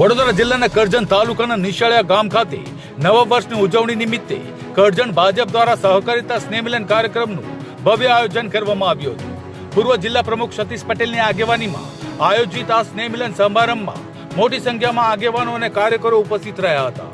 વડોદરા જિલ્લાના કરજણ તાલુકાના નિશાળિયા ગામ ખાતે નવા વર્ષની ઉજવણી નિમિત્તે કરજણ ભાજપ દ્વારા સહકારિતા સ્નેહમિલન કાર્યક્રમનું ભવ્ય આયોજન કરવામાં આવ્યું હતું। પૂર્વ જિલ્લા પ્રમુખ સતીશ પટેલની આગેવાનીમાં આયોજિત આ સ્નેહમિલન સમારંભમાં મોટી સંખ્યામાં આગેવાનો અને કાર્યકરો ઉપસ્થિત રહ્યા હતા।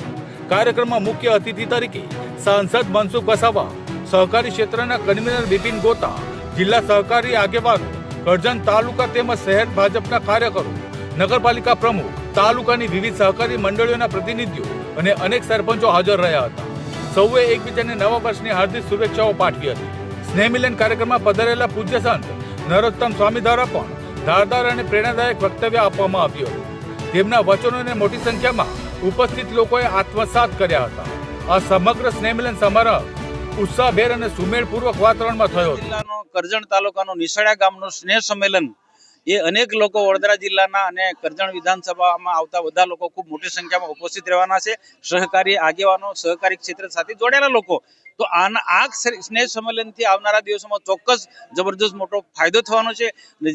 કાર્યક્રમમાં મુખ્ય અતિથિ તરીકે સાંસદ મનસુખ વસાવા, સહકારી ક્ષેત્રના કન્વીનર બિપિન ગોતા, જિલ્લા સહકારી આગેવાનો, કરજણ તાલુકા તેમજ શહેર ભાજપના કાર્યકરો, નગરપાલિકા પ્રમુખ, તાલુકાની વિવિધ સહકારી મંડળીઓના પ્રતિનિધિઓ અને અનેક સરપંચો હાજર રહ્યા હતા। સૌએ એકબીજાને નવા વર્ષની હાર્દિક શુભેચ્છાઓ પાઠવી હતી। સ્નેહમિલન કાર્યક્રમમાં પધારેલા પૂજ્ય સંત નરોત્તમ સ્વામી દ્વારા પણ ધારદાર અને પ્રેરણાદાયક વક્તવ્ય આપવામાં આવ્યું હતું। તેમના વચનોને મોટી સંખ્યામાં ઉપસ્થિત લોકોએ આત્મસાત કર્યા હતા। આ સમગ્ર સ્નેહમિલન સમારંભ ઉત્સાહભેર અને સુમેળપૂર્વક વાતાવરણમાં થયો હતો। જિલ્લાનો કરજણ તાલુકાનો નિશાળિયા ગામનું સ્નેહ સંમેલન એ અનેક લોકો વડોદરા જિલ્લાના અને કરજણ વિધાનસભામાં આવતા બધા લોકો ખૂબ મોટી સંખ્યામાં ઉપસ્થિત રહેવાના છે। સહકારી આગેવાનો, સહકારી ક્ષેત્ર સાથે જોડાયેલા લોકો, તો આ સ્નેહ સંમેલનથી આવનારા દિવસોમાં ચોક્કસ જબરદસ્ત મોટો ફાયદો થવાનો છે।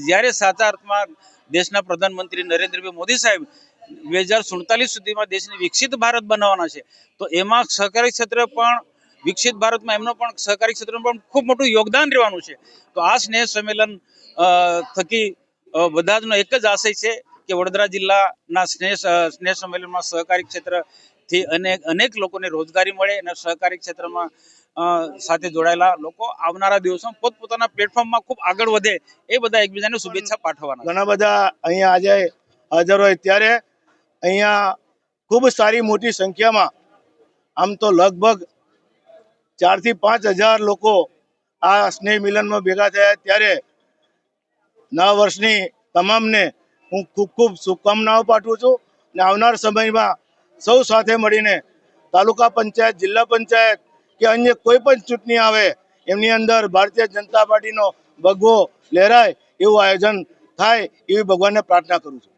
જ્યારે સાચા અર્થમાં દેશના પ્રધાનમંત્રી નરેન્દ્રભાઈ મોદી સાહેબ 2047 સુધીમાં દેશને વિકસિત ભારત બનાવવાના છે, તો એમાં સહકારી ક્ષેત્ર પણ વિકસિત ભારતમાં એમનો પણ સહકારી ક્ષેત્રનું પણ ખૂબ મોટું યોગદાન રહેવાનું છે। તો આ સ્નેહ સંમેલન થકી બધા જનો એક જ આશય છે કે વડોદરા જિલ્લાના સ્નેહ સંમેલનમાં સહકારી ક્ષેત્રથી અનેક લોકોને રોજગારી મળે અને સહકારી ક્ષેત્રમાં સાથે જોડાયેલા લોકો આવનારા દિવસોમાં પોતપોતાના પ્લેટફોર્મમાં ખૂબ આગળ વધે એ બધા એકબીજાને શુભેચ્છા પાઠવવાના। ઘણા બધા અહીંયા આજે હાજર હોય ત્યારે અહીંયા ખૂબ સારી મોટી સંખ્યામાં, આમ તો લગભગ 4 થી 5 હજાર લોકો આ સ્નેહ મિલનમાં ભેગા થયા। ત્યારે નવા વર્ષની તમામને હું ખૂબ ખૂબ શુભકામનાઓ પાઠવું છું અને આવનાર સમયમાં સૌ સાથે મળીને તાલુકા પંચાયત, જિલ્લા પંચાયત કે અન્ય કોઈ પણ ચૂંટણી આવે એમની અંદર ભારતીય જનતા પાર્ટીનો ભગવો લહેરાય એવું આયોજન થાય એવી ભગવાનને પ્રાર્થના કરું છું।